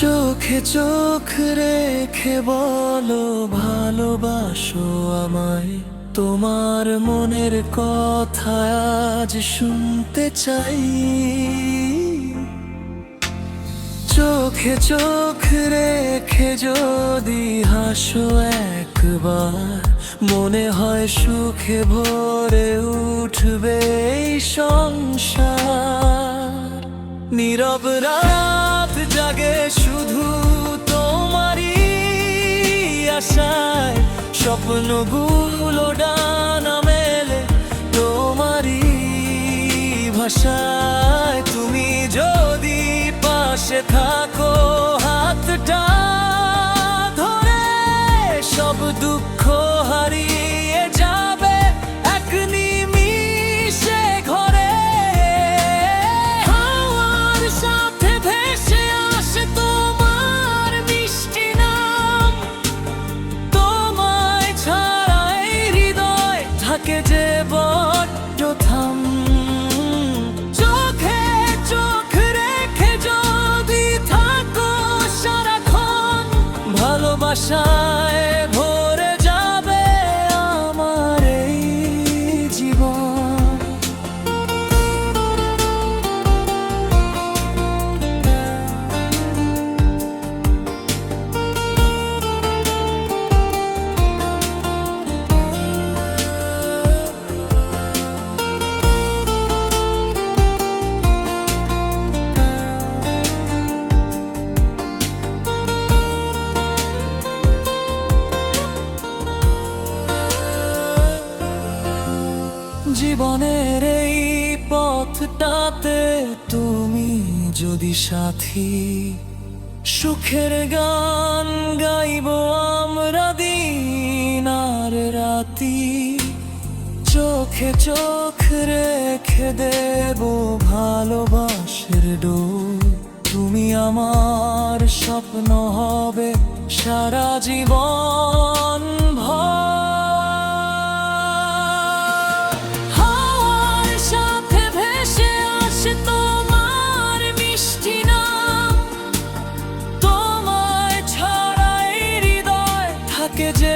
চোখে চোখ রেখে বলো ভালোবাসো আমায়। তোমার মনের কথা আজ শুনতে চাই। চোখে চোখ রেখে যদি হাসো একবার, মনে হয় সুখে ভরে উঠবে এই সংসার। নীরব রাত জাগে শুধু তোমারই আশায়, স্বপ্নগুলো ডানা মেলে তোমারই ভাষায়। তুমি যদি পাশে থাকো হাতটা ধরে, সব দুঃখ হারিয়ে যাবে এক নিমিষে ঘরে। হাওয়ার সাথে ভেসে আসে তোমার মিষ্টি নাম, তোমায় ছাড়া এই হৃদয় থাকে যে বড্ড থাম। চোখে চোখ রেখে যদি থাকো সারাক্ষণ, ভালোবাসায় ভরে যাবে আমার এই জীবন। জীবনের এই পথটাতে তুমি যদি সাথী, সুখের গান গাইব আমরা দিন আর রাতি। চোখে চোখ রেখে দেব ভালোবাসার ডোর, তুমি আমার স্বপ্ন হবে সারা জীবন ভর। তোমার মিষ্টি নাম, তোমায় ছাড়া এই হৃদয় থাকে যে